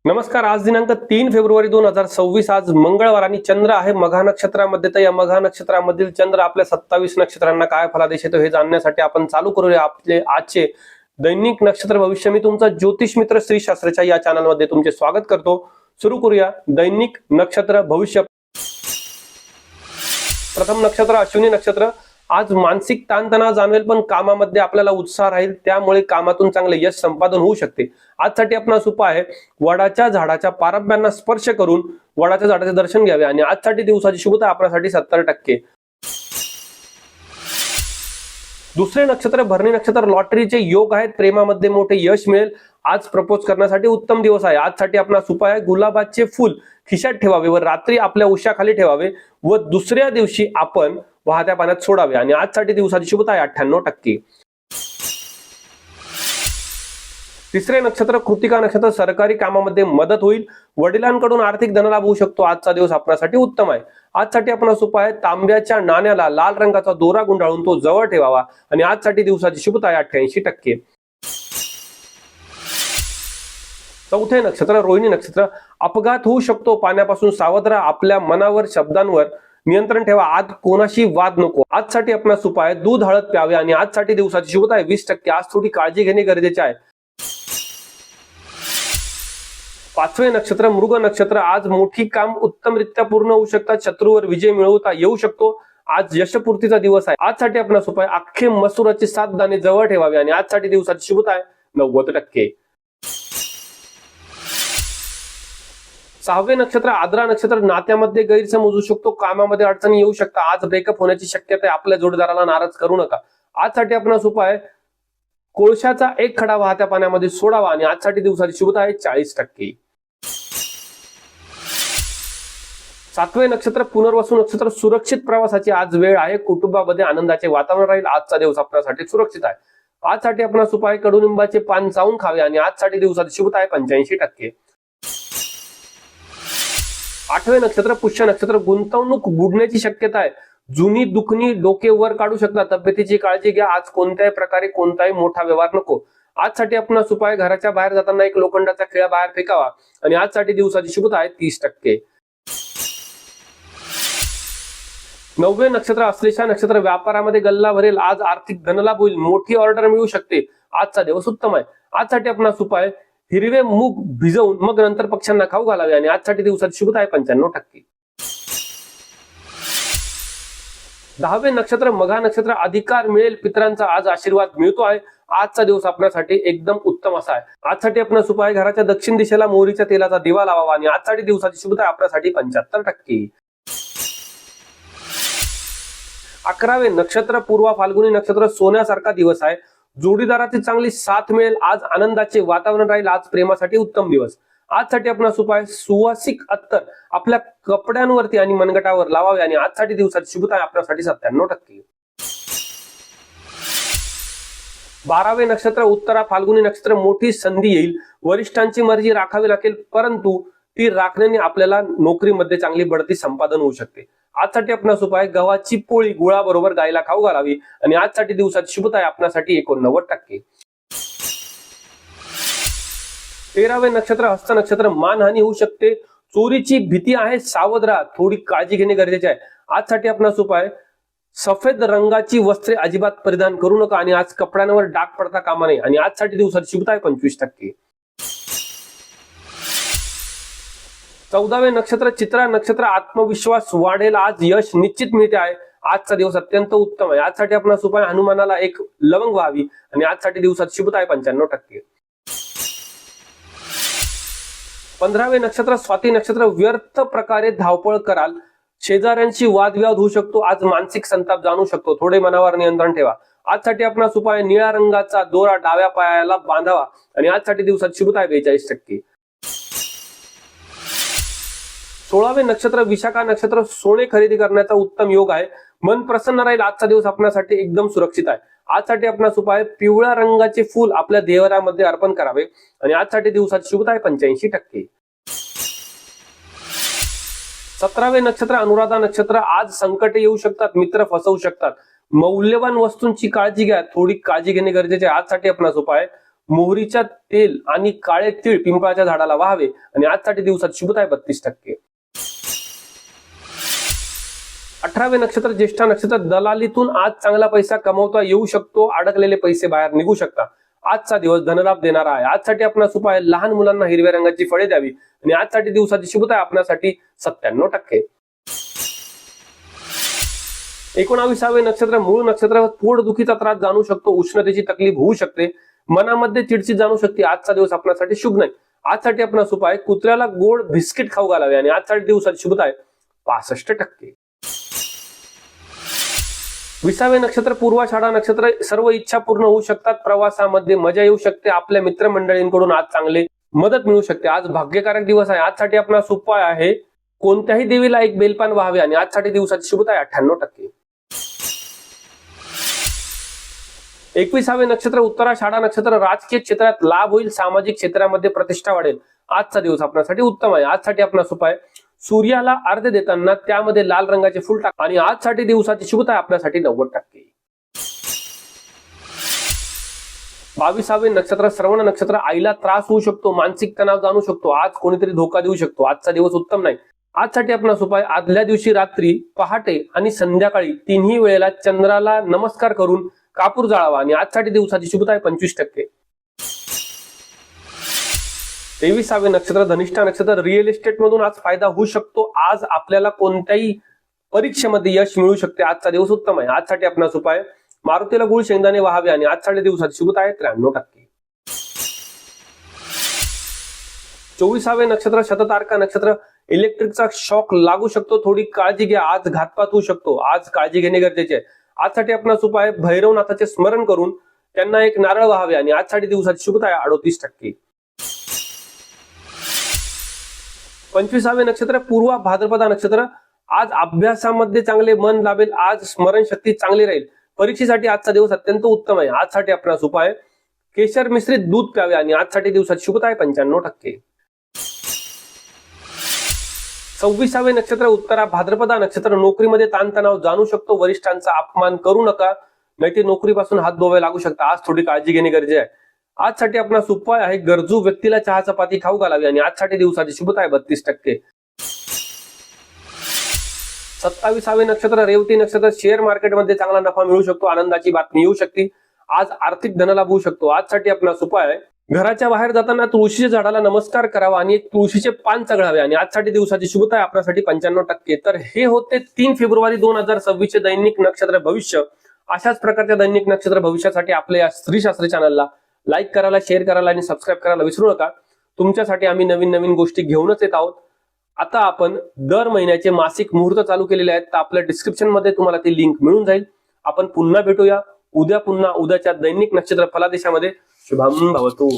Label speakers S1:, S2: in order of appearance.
S1: नमस्कार. आज दिनांक 3 फेब्रुवारी 2026. आज मंगळवार आणि चंद्र आहे मघा नक्षत्रामध्ये. तर या मघा नक्षत्रामधील चंद्र आपल्या 27 नक्षत्रांना काय फलादेश येतो हे जाणण्यासाठी आपण चालू करूया आपले आजचे दैनिक नक्षत्र भविष्य. मी तुमचा ज्योतिष मित्र श्री शास्त्रच्या या चॅनलमध्ये तुमचे स्वागत करतो. सुरू करूया दैनिक नक्षत्र भविष्य. प्रथम नक्षत्र अश्विनी नक्षत्र. आज मानसिक ताणतणाव जाणवेल पण कामामध्ये आपल्याला उत्साह राहील, त्यामुळे कामातून चांगले यश संपादन होऊ शकते. आजसाठी आपणास उपाय आहे वडाच्या झाडाच्या पारंब्यांना स्पर्श करून वडाच्या झाडाचे दर्शन घ्यावे आणि आजसाठी दिवसाची शुभता आपल्यासाठी 70%. दुसरे नक्षत्र भरणी नक्षत्र. लॉटरीचे योग आहेत, प्रेमामध्ये मोठे यश मिळेल. आज प्रपोज करण्यासाठी उत्तम दिवस आहे. आजसाठी आपणास उपाय आहे गुलाबाचे फूल खिशात ठेवावे व रात्री आपल्या उशाखाली ठेवावे व दुसऱ्या दिवशी आपण वाहत्या पाण्यात सोडावे आणि आजसाठी दिवसाची शुभता आहे 98%. तिसरे नक्षत्र कृतिका नक्षत्र. सरकारी कामामध्ये मदत होईल, वडिलांकडून आर्थिक धनलाभ होऊ शकतो. आजचा दिवस आपल्यासाठी उत्तम आहे. आजसाठी आपणास उपाय आहे तांब्याच्या नाण्याला लाल रंगाचा दोरा गुंडाळून तो जवळ ठेवावा आणि आजसाठी दिवसाची शुभता आहे 88%. चौथे नक्षत्र रोहिणी नक्षत्र. अपघात होऊ शकतो, पाण्यापासून सावध राहा. आपल्या मनावर शब्दांवर नियंत्रण ठेवा. आज कोणाशी वाद नको. आजसाठी आपणास उपाय दूध हळद प्यावे आणि आजसाठी दिवसाची शुभता आहे 20%. आज थोडी काळजी घेणे गरजेचे आहे. पाचवे नक्षत्र मृग नक्षत्र. आज मोठी काम उत्तमरित्या पूर्ण होऊ शकतात. शत्रूवर विजय मिळवता येऊ शकतो. आज यशपूर्तीचा दिवस आहे. आजसाठी आपणास उपाय अख्खे मसुराचे 7 दाणे जवळ ठेवावे आणि आजसाठी दिवसाची शुभता आहे 90%. सहावे नक्षत्र आद्रा नक्षत्र. नात्यामध्ये गैरसमज होऊ शकतो, कामामध्ये अडचणी येऊ शकतात. आज ब्रेकअप होण्याची शक्यता आहे. आपल्या जोडीदाराला नाराज करू नका. आजसाठी आपणास उपाय कोळशाचा एक खडा वाहत्या पाण्यामध्ये सोडावा आणि आजसाठी दिवसाची शुभता आहे 40%. सातवे नक्षत्र पुनर्वसू नक्षत्र. सुरक्षित प्रवासाची आज वेळ आहे. कुटुंबामध्ये आनंदाचे वातावरण राहील. आजचा दिवस आपल्यासाठी सुरक्षित आहे. आजसाठी आपणास उपाय कडुनिंबाचे पान चावून खावे आणि आजसाठी दिवसाची शुभता आहे 85%. आठवे नक्षत्र पुष्य नक्षत्र. गुंतवणूक बुडण्याची शक्यता आहे. जुनी दुखणी डोके वर काढू शकतात. तब्येतीची काळजी घ्या. आज कोणत्याही प्रकारे कोणताही मोठा व्यवहार नको. आजसाठी आपणास उपाय घराच्या बाहेर जाताना एक लोखंडाचा खिळा बाहेर फेकावा आणि आजसाठी दिवसाची शुभता आहे 30%. नववे नक्षत्र अश्लेषा नक्षत्र. व्यापारामध्ये गल्ला भरेल. आज आर्थिक धनलाभ होईल. मोठी ऑर्डर मिळू शकते. आजचा दिवस उत्तम आहे. आजसाठी आपणास उपाय हिरवे मूग भिजवून मग नंतर पक्ष्यांना खाऊ घालावे आणि आजसाठी दिवसाची शुभता आहे 95%. दहावे नक्षत्र मघा नक्षत्र. अधिकार मिळेल, पितरांचा आज आशीर्वाद मिळतो आहे. आजचा दिवस आपल्यासाठी एकदम उत्तम असा आहे. आजसाठी आपणास उपाय घराच्या दक्षिण दिशेला मोहरीच्या तेलाचा दिवा लावावा आणि आजसाठी दिवसाची शुभता आहे आपल्यासाठी 75%. 11वे नक्षत्र पूर्वा फाल्गुनी नक्षत्र. सोन्यासारखा दिवस आहे. जोडीदाराची चांगली साथ मिळेल. आज आनंदाचे वातावरण राहील. आज प्रेमासाठी उत्तम दिवस. आजसाठी आपणास उपाय सुवासिक अत्तर आपल्या कपड्यांवरती आणि मनगटावर लावावे आणि आजसाठी दिवसाची शुभता आहे आपल्यासाठी 97%. 12वे नक्षत्र उत्तरा फाल्गुनी नक्षत्र. मोठी संधी येईल. वरिष्ठांची मर्जी राखावी लागेल, परंतु ती राखण्याने आपल्याला नोकरीमध्ये चांगली बढती संपादन होऊ शकते. आजसाठी आपणास उपाय गव्हाची पोळी गुळाबरोबर गायला खाऊ घालावी आणि आजसाठी दिवसाची शुभता आहे आपल्यासाठी 89%. 13वे नक्षत्र हस्त नक्षत्र. मानहानी होऊ शकते. चोरीची भीती आहे. सावध राहा. थोडी काळजी घेणे गरजेचे आहे. आजसाठी आपणास उपाय सफेद रंगाची वस्त्रे अजिबात परिधान करू नका आणि आज कपड्यांवर डाग पडता कामा नये आणि आजसाठी दिवसाची शुभता आहे 25%. 14वे नक्षत्र चित्रा नक्षत्र. आत्मविश्वास वाढेल. आज यश निश्चित मिळते आहे. आजचा दिवस अत्यंत उत्तम आहे. आजसाठी आपणास उपाय हनुमानाला एक लवंग व्हावी आणि आजसाठी दिवसाची शुभता आहे 95%. 15वे नक्षत्र स्वाती नक्षत्र. व्यर्थ प्रकारे धावपळ कराल. शेजाऱ्यांशी वादविवाद होऊ शकतो. आज मानसिक संताप जाणू शकतो. थोडे मनावर नियंत्रण ठेवा. आजसाठी आपणास उपाय निळ्या रंगाचा दोरा डाव्या पायाला बांधावा आणि आजसाठी दिवसाची शुभता आहे 42%. 16वे नक्षत्र विशाखा नक्षत्र. सोने खरेदी करण्याचा उत्तम योग आहे. मन प्रसन्न राहील. आजचा दिवस आपल्यासाठी एकदम सुरक्षित आहे. आजसाठी आपणास उपाय पिवळ्या रंगाचे फूल आपल्या देवरामध्ये अर्पण करावे आणि आजसाठी दिवसाची शुभता आहे 85%. 17वे नक्षत्र अनुराधा नक्षत्र. आज संकटे येऊ शकतात. मित्र फसवू शकतात. मौल्यवान वस्तूंची काळजी घ्या, थोडी काळजी घेणे गरजेचे आहे. आजसाठी आपणास उपाय मोहरीच्या तेल आणि काळे तीळ पिंपळाच्या झाडाला व्हावे आणि आजसाठी दिवसात शुभता आहे 32%. 18वे नक्षत्र ज्येष्ठा नक्षत्र, दलालीतून आज चांगला पैसा कमवता येऊ शकतो, अडकलेले पैसे बाहेर निघू शकतात. आजचा दिवस धनलाभ देणारा आहे. आजसाठी आपणास उपाय लहान मुलांना हिरव्या रंगाची फळे द्यावी आणि आजसाठी दिवसाची शुभता आहे आपल्यासाठी 97%. 19वे नक्षत्र मूळ नक्षत्र, पोटदुखीचा त्रास जाणू शकतो, उष्णतेची तकलीफ होऊ शकते, मनामध्ये चिडचिड जाणू शकते. आजचा दिवस आपल्यासाठी शुभ नाही. आजसाठी आपणास उपाय कुत्र्याला गोड बिस्किट खाऊ घालावे आणि आजसाठी दिवसाची शुभता आहे 65%. 20वे नक्षत्र पूर्वाषाढा नक्षत्र, सर्व इच्छा पूर्ण होऊ शकतात, प्रवासामध्ये मजा येऊ शकते, आपल्या मित्रमंडळींकडून आज चांगले मदत मिळू शकते. आज भाग्यकारक दिवस आहे. आजसाठी आपणास उपाय आहे कोणत्याही देवीला एक बेलपान व्हावे आणि आजसाठी दिवसाची शुभता आहे 98%. 21वे नक्षत्र उत्तराषाढा नक्षत्र, राजकीय क्षेत्रात लाभ होईल, सामाजिक क्षेत्रामध्ये प्रतिष्ठा वाढेल. आजचा दिवस आपल्यासाठी उत्तम आहे. आजसाठी आपणास उपाय सूर्याला अर्ध्य देताना त्यामध्ये लाल रंगाचे फुल टाका आणि आजसाठी दिवसाची शुभता आहे आपल्यासाठी 90%. 22वे नक्षत्र श्रवण नक्षत्र, आईला त्रास होऊ शकतो, मानसिक तणाव जाणू शकतो, आज कोणीतरी धोका देऊ शकतो. आजचा दिवस उत्तम नाही. आजसाठी आपणास उपाय आदल्या दिवशी रात्री, पहाटे आणि संध्याकाळी तिन्ही वेळेला चंद्राला नमस्कार करून कापूर जाळावा आणि आजसाठी दिवसाची शुभता आहे 25%. 23वे नक्षत्र धनिष्ठा नक्षत्र, रिअल एस्टेट मधून आज फायदा होऊ शकतो, आज आपल्याला कोणत्याही परीक्षेमध्ये यश मिळू शकते. आजचा दिवस उत्तम आहे. आजसाठी आपणास उपाय मारुतीला गुळ शेंगदाणे व्हावे आणि आजसाठी दिवसाची शुभता आहे 93%. 24वे नक्षत्र शततारका नक्षत्र, इलेक्ट्रिकचा शॉक लागू शकतो, थोडी काळजी घ्या, आज घातपात होऊ शकतो, आज काळजी घेणे गरजेचे आहे. आजसाठी आपणास उपाय भैरवनाथाचे स्मरण करून त्यांना एक नारळ व्हावे आणि आजसाठी दिवसाची शुभता आहे 38%. 25वे नक्षत्र पूर्व भाद्रपदा नक्षत्र, आज अभ्यासामध्ये चांगले मन लाभेल, आज स्मरणशक्ती चांगली राहील, परीक्षेसाठी आजचा दिवस अत्यंत उत्तम आहे. आजसाठी आपणास उपाय केशर मिश्रित दूध प्यावे आणि आजसाठी दिवसाची शुभता आहे 95%. 26वे नक्षत्र उत्तरा भाद्रपदा नक्षत्र, नोकरीमध्ये ताणतणाव जाणू शकतो, वरिष्ठांचा अपमान करू नका, नाही ते नोकरीपासून हात धुवावे लागू शकता. आज थोडी काळजी घेणे गरजेचे आहे. आजसाठी आपणास उपाय आहे गरजू व्यक्तीला चहा चपाती खाऊ घालावी आणि आजसाठी दिवसाची शुभता आहे 32%. 27वे नक्षत्र रेवती नक्षत्र, शेअर मार्केटमध्ये चांगला नफा मिळू शकतो, आनंदाची बातमी येऊ शकते, आज आर्थिक धनलाभ होऊ शकतो. आजसाठी आपणास उपाय आहे घराच्या बाहेर जाताना तुळशीच्या झाडाला नमस्कार करावा आणि तुळशीचे पान चढावे आणि आजसाठी दिवसाची शुभता आहे आपल्यासाठी 95%. तर हे होते 3 फेब्रुवारी 2026 चे दैनिक नक्षत्र भविष्य. अशाच प्रकारच्या दैनिक नक्षत्र भविष्यासाठी आपल्या या श्रीशास्त्री चॅनलला लाईक करायला, शेअर करायला आणि सबस्क्राईब करायला विसरू नका. तुमच्यासाठी आम्ही नवीन नवीन गोष्टी घेऊनच येत आहोत. आता आपण दर महिन्याचे मासिक मुहूर्त चालू केलेले आहेत, तर आपल्या डिस्क्रिप्शन मध्ये तुम्हाला ती लिंक मिळून जाईल. आपण पुन्हा भेटूया उद्याच्या दैनिक नक्षत्र फलादेशामध्ये. शुभम भवतु.